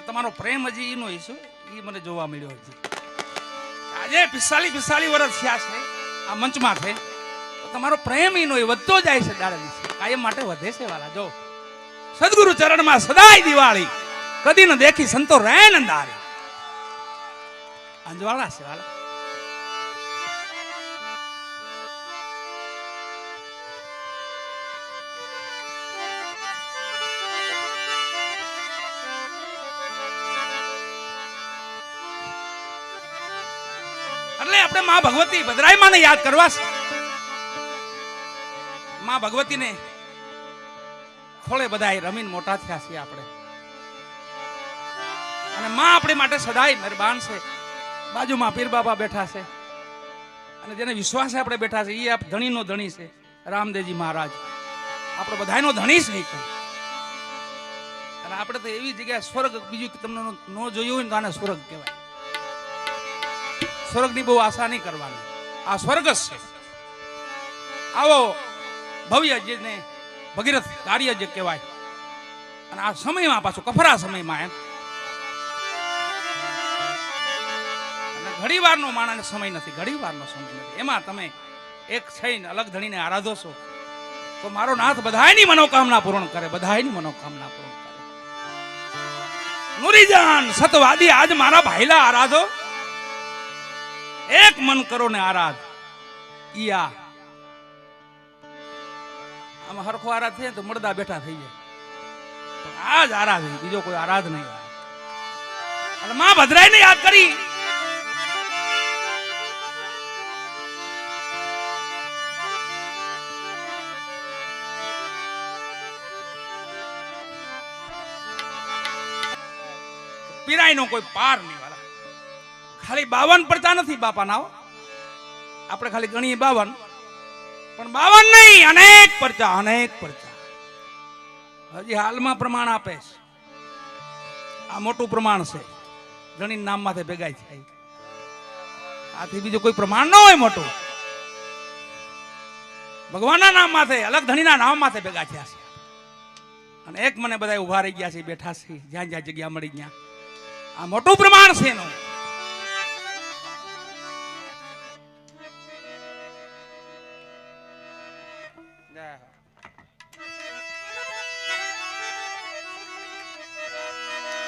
તમારો પ્રેમ હજી ઈનો ઈશુ ઈ મને જોવા મળ્યો હજી. આજે 45 વર્ષ થયા છે આ મંચમાં છે, તો તમારો પ્રેમ ઈનો વધતો જાય છે, દાડે દિવસે કાયમ માટે વધે છે વાલા. જો સદગુરુ ચરણમાં સદાય દિવાળી, કદી ન દેખી સંતો રેન અંધારી. અંજવાળા છે વાલા. એટલે આપણે માં ભગવતી ભદ્રાઈ માને યાદ કરવા છે. માં ભગવતીને ખોળે બધાય રમીને મોટા થયા છીએ આપણે, અને માં આપણી માટે સદાય મહેરબાન છે. બાજુમાં પીર બાબા બેઠા છે, અને જેને વિશ્વાસ આપણે બેઠા છે એ આપ ધણીનો ધણી છે રામદેવજી મહારાજ, આપણો બધાયનો ધણી છે. અને આપણે તો એવી જગ્યાએ સ્વર્ગ બીજું તમને ન જોયું હોય ને તો આને સ્વર્ગ કહેવાય. સ્વર્ગની બહુ આશા નહીં કરવાની, આ સ્વર્ગ જ છે. આવો ભવ્ય જેને ભગીરથ કાર્ય જે કહેવાય, અને આ સમયમાં પાછું કફરા સમયમાં એમ ઘણી વારનો માણસને સમય નથી, ઘણી વારનો સમય નથી. એમાં તમે એક થઈને અલગ ધણીને આરાધો છો તો મારો નાથ બધાયની મનોકામના પૂર્ણ કરે, બધાયની મનોકામના પૂર્ણ કરે. નુરીજાન સતવાદી આજ મારા ભાઈલા આરાધો, એક મન કરો ને આરાધ. ઈયા આમાં હરખો આરાધ થાય તો મળદા બેઠા થઈ જાય, પણ આજ આરાધ, બીજો કોઈ આરાધ નહીં. અને માં ભદ્રાઈને યાદ કરી. પીરાઈ નો કોઈ પાર નહીં વાળા. ખાલી 52 પરચા નથી બાપાના, આપણે ખાલી ગણીએ 52, પણ 52 નહીં, અનેક પરચા, અનેક પરચા. હજી હાલમાં પ્રમાણ આપે છે. આ મોટું પ્રમાણ છે, ગણી નામ માથે ભેગા થાય. આથી બીજું કોઈ પ્રમાણ ન હોય મોટું. ભગવાનના નામ માથે, અલગ ધણીના નામ માથે ભેગા થયા છે. અને એક મને બધા ઉભા રહી ગયા છે, બેઠા છે, જ્યાં જ્યાં જગ્યા મળી ગયા. આ મોટું પ્રમાણ છે એનું.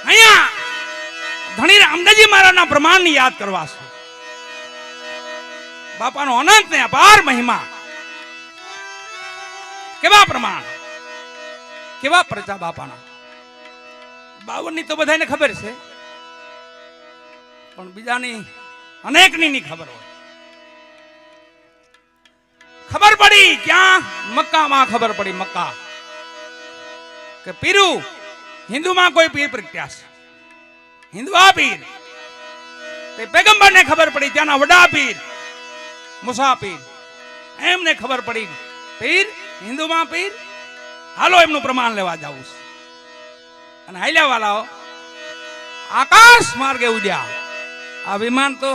અહીંયા ધણી રામદેવજી મહારાજના પ્રમાણની યાદ કરવા છે. બાપાનો અનંત ને અપાર મહિમા. કેવા પ્રમાણ, કેવા પ્રજા બાપાના. 52 ની તો બધાને ખબર છે, પણ બીજાની અનેકની ની ખબર હોય. ખબર પડી ક્યાં? મક્કામાં ખબર પડી. મક્કા કે પીરું હિન્દુમાં કોઈ પીર પ્રગટ્યા છે, હિન્દુઆ પીર. તે પેગમ્બરને ખબર પડી ત્યાંના વડા પીર મુસાફીર. એમને ખબર પડી પીર હિન્દુમાં પીર, હાલો એમનું પ્રમાણ લેવા જવું છે. અને હાલ્યા વાલાઓ આકાશ માર્ગે ઉડ્યા. આ વિમાન તો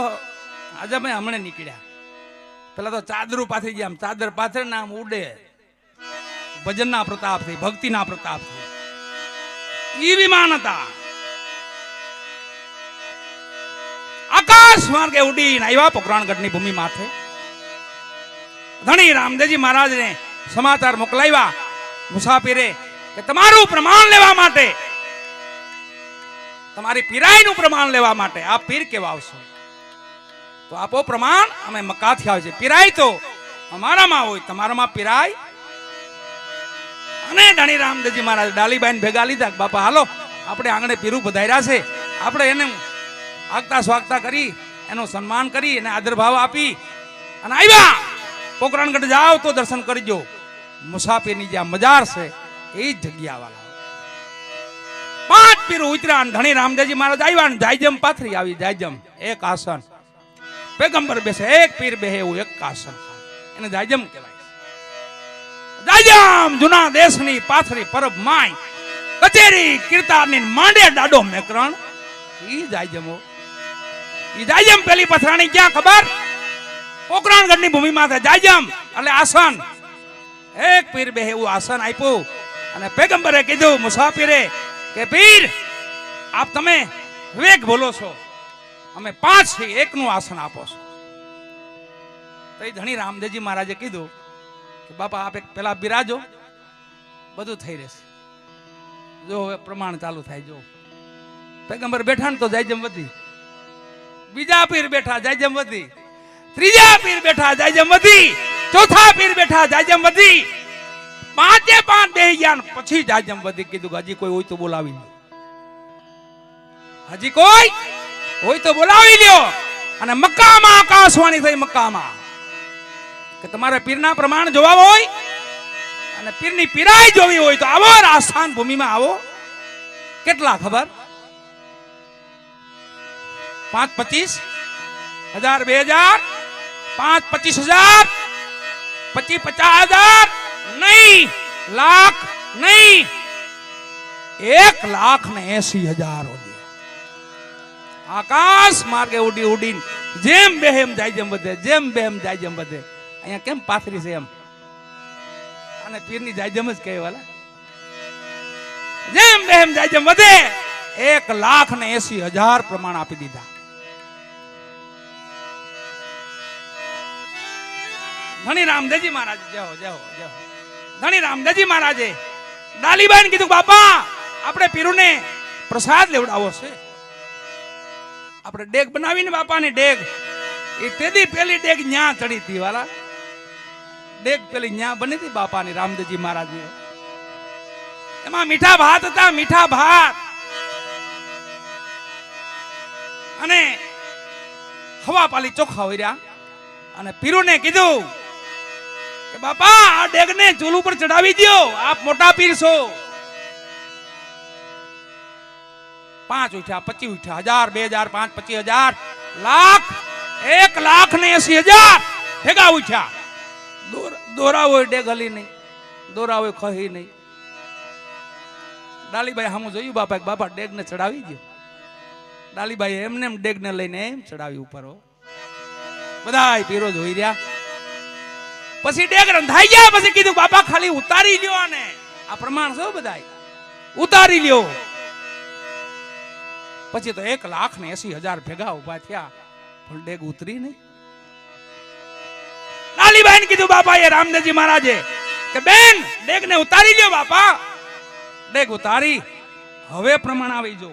આજે મેં હમણાં નીકળ્યા. પેલા તો ચાદરું પાથરી ગયા, ચાદર પાથરે ને આમ ઉડે. ભજનના પ્રતાપથી, ભક્તિના પ્રતાપથી ઈ વિમાન હતા. આકાશ માર્ગે ઉડીને આવ્યા પોકરણગઢની ભૂમિ માથે. ધણી રામદેવજી મહારાજને સમાચાર મોકલાવ્યા મુસાફીરે કે તમારું પ્રમાણ લેવા માટે, તમારી પીરાઈનું પ્રમાણ લેવા માટે આપ પીર કેવા આવશો તો આપો પ્રમાણ. અમે મક્કાથી આવે છે. પીરાઈ તો અમારામાં હોય, તમારામાં પીરાઈ. અને ધણી રામદેવજી મહારાજ ડાલીબાઈને ભેગા લીધા. બાપા હાલો આપણે આંગણે પીરું પધાર્યા છે, આપણે એને આગતા સ્વાગતા કરી, એનું સન્માન કરી, એને આદર ભાવ આપી અને આવ્યા. પોકરણગઢ જાઓ તો દર્શન કરજો. મુસાફીરની જ્યાં મજાર છે એ જ જગ્યા વાળા. 5 પીરું ઉતર્યા. ધણી રામદેવજી મહારાજ આવ્યા ને જાયજમ પાથરી આવી. જાયજમ એક આસન, પેગમ્બર બેસે, એક પીર બેસે એવું એક આસન, એને જાયજમ કહેવાય. જાયજમ જૂના દેશની પાથરી પરબ માય કચેરી કીર્તાની માંડે ડાડો મેકરણ. ઈ જાયજમો, ઈ જાયજમ પેલી પથરાણી ક્યાં ખબર? પોકરણગઢની ભૂમિમાં છે જાયજમ એટલે આસન. એક પીર બેસે એવું આસન આપ્યું. અને પેગમ્બરે કીધું મુસાફીરે કે પીર આપ તમે વિવેક બોલો છો, અમે 5 છીએ, એકનું આસન આપો છો. તો એ ધણી રામદેવજી મહારાજે કીધું કે બાપા આપ એક પેલા બિરાજો, બધું થઈ રહેશે. જો હવે પ્રમાણ ચાલુ થાય. જો પૈગંબર બેઠા ને તો જાય જેમ વધી, બીજા પીર બેઠા જાય જેમ વધી, ત્રીજા પીર બેઠા જાય જેમ વધી, ચોથા પીર બેઠા જાય જેમ વધી, 5 બેહી ગયા પછી જાય જેમ વધી. કીધું હજી કોઈ હોય તો બોલાવી લો, હજી કોઈ હોય તો બોલાવી લ્યો. અને મક્કામાં આકાશવાણી થઈ, મક્કામાં કે તમારે પીરના પ્રમાણ જોવા હોય અને પીરની પીરાઈ જોવી હોય તો આવો, રાજસ્થાન ભૂમિમાં આવો. કેટલા ખબર? 5 25 હજાર, 2000, 5 25 હજાર, 25 50 હજાર નહીં, લાખ નહીં, 1,80,000. આકાશ માર્ગે ઉડી ઉડીને જેમ બેહેમ જાય જેમ વધે, જેમ બેહેમ જાય જેમ વધે. અહીંયા કેમ પાથરી છે એમ, અને પીરની જાય જેમ જ કહેવાલા. જેમ બેહેમ જાય જેમ વધે 1,80,000 પ્રમાણ આપી દીધા. ધણી રામદેવજી મહારાજ જાઓ જાઓ જાઓ. ધણી રામદેવજી મહારાજે ડાલીબાઈને કીધું બાપા આપણે પીરુને પ્રસાદ લેવડાવો છે. આપણે ડેગ બનાવીને બાપાની ડેગ, એ તેદી પેલી ડેગ ન્યા ચડી હતી વાલા. ડેગ પેલી ન્યા બની હતી બાપાની રામદેવજી મહારાજની. એમાં મીઠા ભાત હતા, મીઠા ભાત. અને હવા પાલી ચોખા હોર્યા. અને પીરુને કીધું કે બાપા આ ડેગને ચૂલ ઉપર ચડાવી દો, આપ મોટા પીર છો. 5 ઉઠ્યા, 25 ઉઠ્યા, 1000, 2000, 5 25 હજાર, લાખ, 1,80,000 ભેગા ઉઠ્યા. દોરા હોય ડેગ હલી નહીં, દોરા હોય ખહી નહીં. ડાલીબાઈ સામું જોયું બાપા, બાપા ડેગ ને ચડાવી દો. ડાલીબાઈ એમને એમ ડેગ ને લઈને એમ ચડાવી ઉપર. બધા પીરો જોઈ રહ્યા. પછી ડેગ રંધાઈ ગયા. પછી કીધું બાપા ખાલી ઉતારી લ્યો, આને આ પ્રમાણ છે બધા, ઉતારી લ્યો. પછી તો 1,80,000 ભેગા ઉભા થયા, પણ ડેગ ઉતરી નહીં. ડાલીબાઈને કીધું બાપા એ રામદેવજી મહારાજે કે બેન ડેગ ને ઉતારી લ્યો. બાપા ડેગ ઉતારી, હવે પ્રમાણ આવી જો.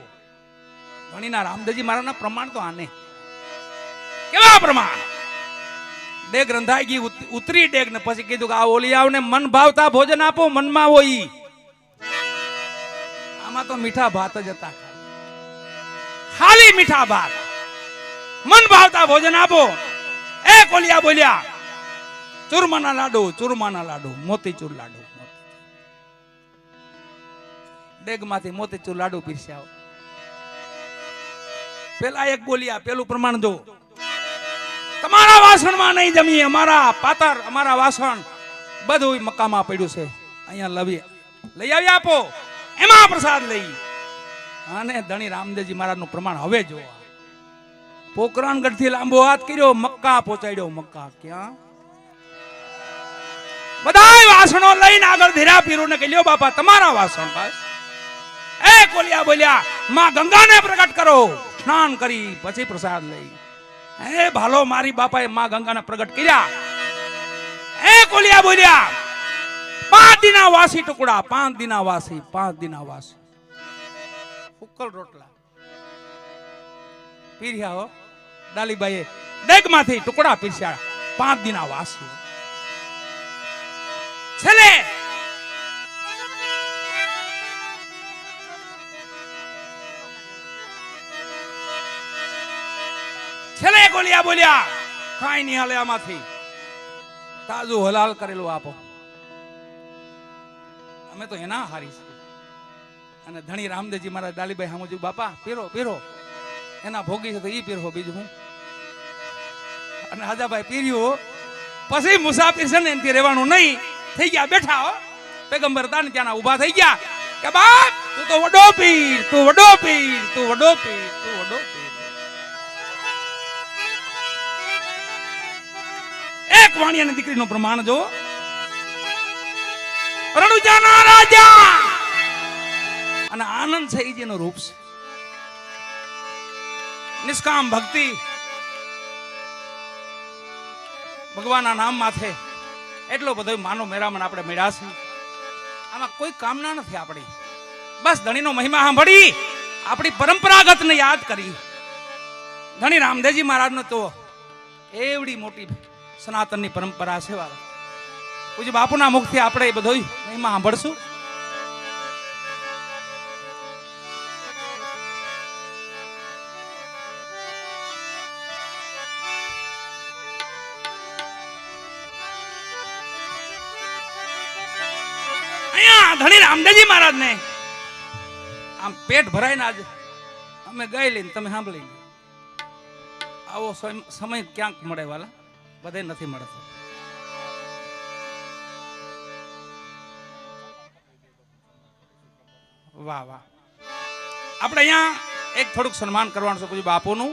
ઘણીના રામદેવજી મહારાજના પ્રમાણ તો આને કેવા પ્રમાણ. ડેગ રંધાઈ ગઈ, ઉતરી ડેગ ને પછી કીધું કે આ ઓલી આવને મન ભાવતા ભોજન આપો, મનમાં હોય. આમાં તો મીઠા ભાત જ હતા, ખાલી મીઠા ભાત. મન ભાવતા ભોજન આપો. એ કોલિયા બોલ્યા ચૂરમાના લાડુ, ચૂરમાના લાડુ, મોતીચૂર લાડુ. ડેગ માંથી મોતીચૂર લાડુ પીરસ્યા. પેલા એક બોલ્યા, પેલું પ્રમાણ જો, તમારા વાસણમાં નહીં જમીએ, અમારા પાતર, અમારા વાસણ બધું મક્કામાં પડ્યું છે, અહીંયા લઈ આવી આપો, એમાં પ્રસાદ લઈ. અને ધણી રામદેવજી મહારાજ નું પ્રમાણ હવે જો. પોકરણગઢ થી લાંબો હાથ કર્યો, મક્કા પહોંચાડ્યો. મક્કા ક્યાં? બધા વાસણો લઈને આગળ ધીરા પીરુને કહી લ્યો બાપા તમારા વાસણ. બસ એ કોલિયા બોલ્યા માં ગંગાને પ્રગટ કરો. સ્નાન કરી પછી પ્રસાદ લઈ. એ ભાલો મારી બાપાએ માં ગંગાને પ્રગટ કર્યા. એ કોલિયા બોલ્યા 5 દિના વાસી ટુકડા, 5 દિના વાસી, 5 દિના વાસી. ઉકલ રોટલા પીર્યા હો. ડાલીબાઈએ ડેગ માંથી ટુકડા પીરસ્યા, 5 દિના વાસી. છેલ્લે છેલ્લે ગોલિયા બોલ્યા કાઈ નહીં હાલે, આમાંથી તાજું હલાલ કરેલું આપો. અમે તો એના હારી છે. અને ધણી રામદેવજી મહારાજ ડાલીબાઈ સામું જોયું, બાપા પીરો પીરો, એના ભોગી છે તો ઈ પીરો, બીજું હું. અને હાજાભાઈ પીર્યું. પછી મુસાફિર છે ને એનાથી રહેવાનું નહીં. થઈ ગયા બેઠા હો. પેગંબર હતા ને ત્યાંના ઉભા થઈ ગયા કે બાપ તું તો વડો પીર, તું વડો પીર, તું વડો પીર, તું વડો પીર. એક વાણિયાની દીકરીનું પ્રમાણ જો. રણુજાના રાજા અને આનંદ છે એ જેનું રૂપ છે. નિષ્કામ ભક્તિ ભગવાનના નામ માથે એટલો બધો માનો મેરામણ આપણે મેળ્યા છે. આમાં કોઈ કામના નથી આપણી. બસ ધણીનો મહિમા સાંભળી આપણી પરંપરાગતને યાદ કરી. ધણી રામદેવજી મહારાજનો તો એવડી મોટી સનાતનની પરંપરા છે. પૂજ્ય બાપુના મુખથી આપણે એ બધો મહિમા સાંભળશું. ધણી રામદેવજી મહારાજ ને આમ પેટ ભરાઈને આજે અમે ગઈ લઈને તમે સાંભળી. આવો સમય ક્યાંક મળે વાલા, બધે નથી મળતો. વાહ વાહ. આપણે અહીંયા એક થોડુંક સન્માન કરવાનું છે પૂજ્ય બાપુનું,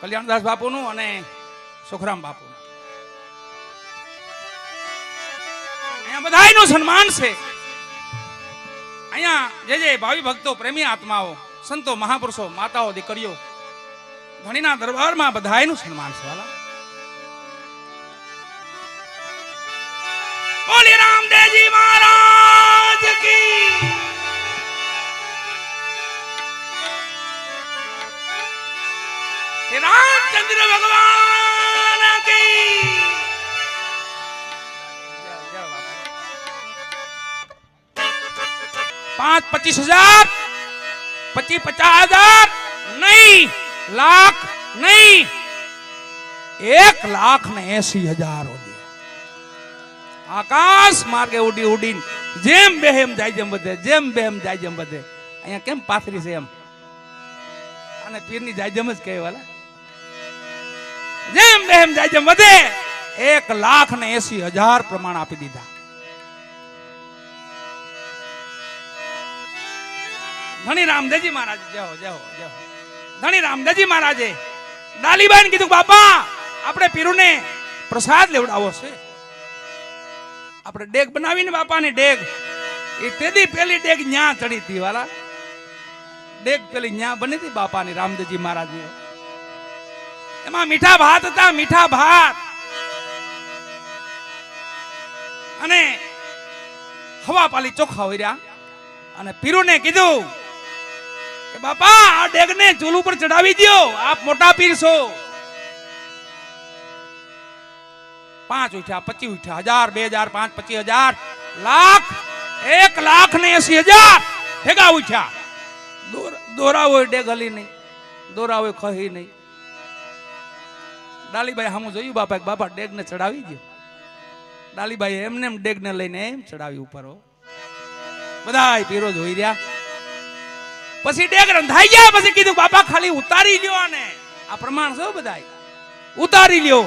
કલ્યાણદાસ બાપુનું અને સુખરામ બાપુનું. અહીંયા બધાયનું સન્માન છે. અહીંયા જે જે ભાવિ ભક્તો, પ્રેમી આત્માઓ, સંતો, મહાપુરુષો, માતાઓ, દીકરીઓ, ધણીના દરબારમાં બધાયનું સન્માન છે વાલા. બોલી રામદેવજી મહારાજ કી. રામચંદ્ર ભગવાન કી. 5-25,000 25-50,000 નહીં, લાખ નહીં, 1,80,000 આકાશ માર્ગે ઉડી ઉડીને જેમ બેહેમ જાય જેમ બધે, જેમ બેહેમ જાય જેમ બધે. અહીંયા કેમ પાથરી છે એમ, અને પીરની જાય જેમ જ કહેવાલા. જેમ બેહેમ જાય જેમ બધે 1,80,000 પ્રમાણ આપી દીધા. ધણી રામદેવજી મહારાજ જાઓ જાઓ જાઓ. ધણી રામદેવજી મહારાજે ડાલીબાઈને કીધું, બાપા આપણે પીરુને પ્રસાદ લેવડાવો છે. આપણે ડેગ બનાવીને બાપાની ડેગ, એ તેદી પેલી ડેગ ન્યા ચડી હતી વાલા. ડેગ પેલી ન્યા બની હતી બાપાની, રામદેવજી મહારાજની. એમાં મીઠા ભાત હતા, મીઠા ભાત. અને હવા પાલી ચોખા હોય રહ્યા. અને પીરુને કીધું કે બાપા આ ડેગને ચૂલ ઉપર ચડાવી દો, આપ મોટા પીર છો. 5 ઉઠ્યા, 25 ઉઠ્યા, 1,000, 2,000, 5,000, 25,000, લાખ, 1,80,000 ભેગા ઉઠ્યા. દોરા હોય ડેગ હલી નહીં, દોરા હોય ખહી નહીં. ડાલીબાઈ સામું જોયું બાપા, બાપા ડેગ ને ચડાવી દો. ડાલીબાઈ એમને એમ ડેગ ને લઈને એમ ચડાવી ઉપર. બધા પીરો જોઈ રહ્યા. પછી ડેગ રંધાઈ ગયા. પછી કીધું બાપા ખાલી ઉતારી લ્યો, આને આ પ્રમાણ છે બધા, ઉતારી લ્યો.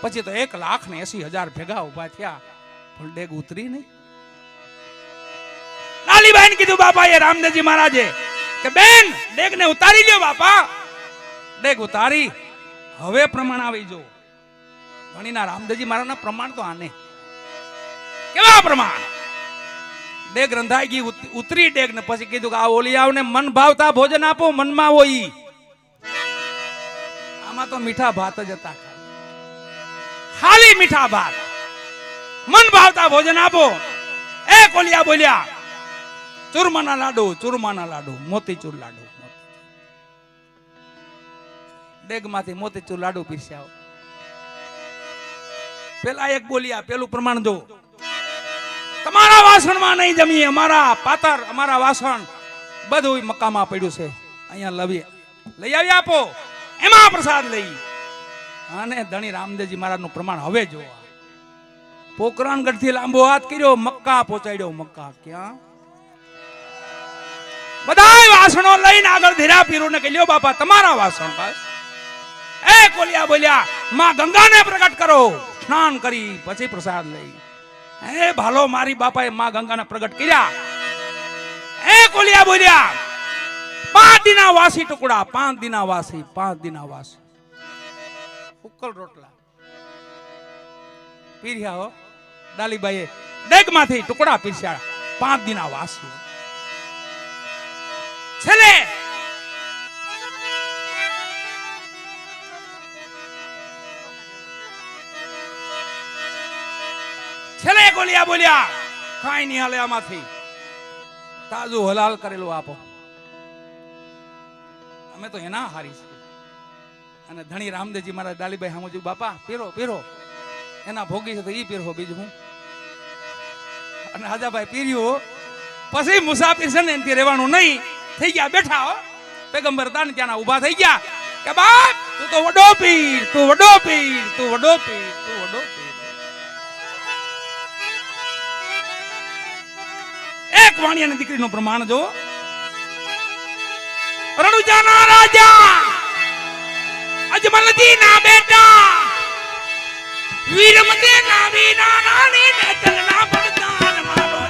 પછી તો 1,80,000 ભેગા ઉભા થયા, પણ ડેગ ઉતરી નહીં. ડાલીબાઈને કીધું બાપા એ રામદેવજી મહારાજે કે બેન ડેગ ને ઉતારી લ્યો. બાપા ડેગ ઉતારી. હવે પ્રમાણ આવી જો. ધણીના રામદેવજી મહારાજના પ્રમાણ તો આને કેવા પ્રમાણ. ડેગ રંધાઈ ગઈ, ઉતરી ડેગ ને. પછી કીધું કે આ ઓલિયાઓને મન ભાવતા ભોજન આપો, મનમાં હોય. આમાં તો મીઠા ભાત જ હતા, ખાલી મીઠા ભાત. મન ભાવતા ભોજન આપો. એ કોલિયા બોલ્યા, ચૂરમાના લાડુ, ચૂરમાના લાડુ, મોતીચૂર લાડુ. ડેગ માંથી મોતીચૂર લાડુ પીરસ્યા. પેલા એક બોલ્યા, પેલું પ્રમાણ જો, તમારા વાસણમાં નહીં જમીએ, અમારા પાતર, અમારા વાસણ બધું મક્કામાં પડ્યું છે, અહીંયા લઈ આવી આપો, એમાં પ્રસાદ લઈ. અને ધણી રામદેવજી મહારાજ નું પ્રમાણ હવે જો. પોકરણગઢ થી લાંબો હાથ કર્યો, મક્કા પહોંચાડ્યો. મક્કા ક્યાં? બધા વાસણો લઈને આગળ ધીરા પીરું ને કહ્યું બાપા તમારા વાસણ. બસ એ કોલિયા બોલ્યા, માં ગંગાને પ્રગટ કરો. સ્નાન કરી પછી પ્રસાદ લઈ. એ ભાલો મારી બાપાએ માં ગંગાને પ્રગટ કર્યા. એ કોલિયા બોલ્યા, 5 દિના વાસી ટુકડા, 5 દિના વાસી, 5 દિના વાસી. ઉકલ રોટલા પીર્યા હો. ડાલીબાઈએ ડેગમાંથી ટુકડા પીરસ્યા, 5 દિના વાસી. છેલ્લે બોલ્યા કાંઈ નહીં હાલે આમાંથી તાજું હલાલ કરેલું આપો. અમે તો એના હારી છે. અને ધણી રામદેવજી મારા ડાલીભાઈ હામુજી બાપા પીરો એના ભોગી છે તો ઈ પીરો બીજું હું. અને હાજાભાઈ પીર્યું પછી મુસાફિર છે ને એનથી રહેવાનું નહીં. થઈ ગયા બેઠા હો પેગંબર તાન ત્યાંના ઊભા થઈ ગયા કે બાપ તું તો વડો પીર, તું વડો પીર, તું વડો પીર, તું વડો પીર. એક વાણિયાની દીકરીનું પ્રમાણ જો. રણુજાના રાજા અજમલજી ના બેટા વીરમતે ના વીના રાણી ને ચલના પડદાન મારો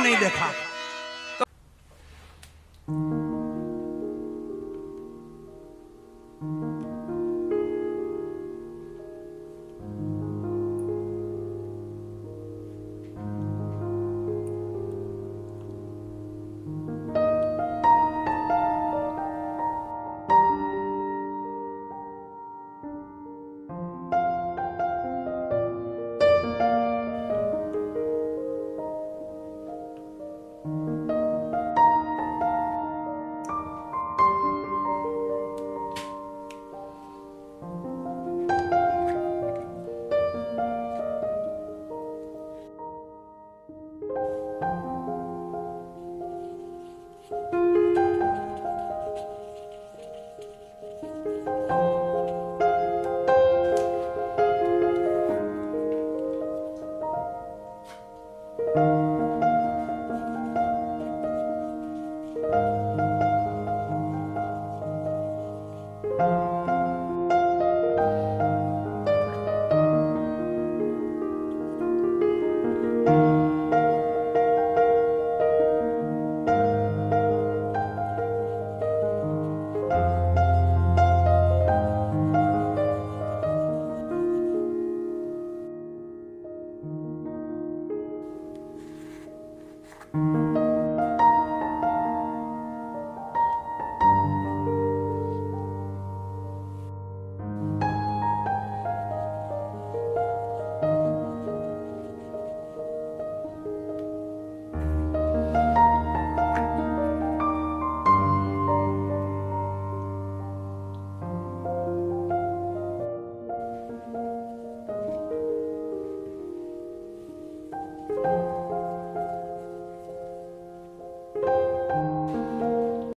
नहीं देखा।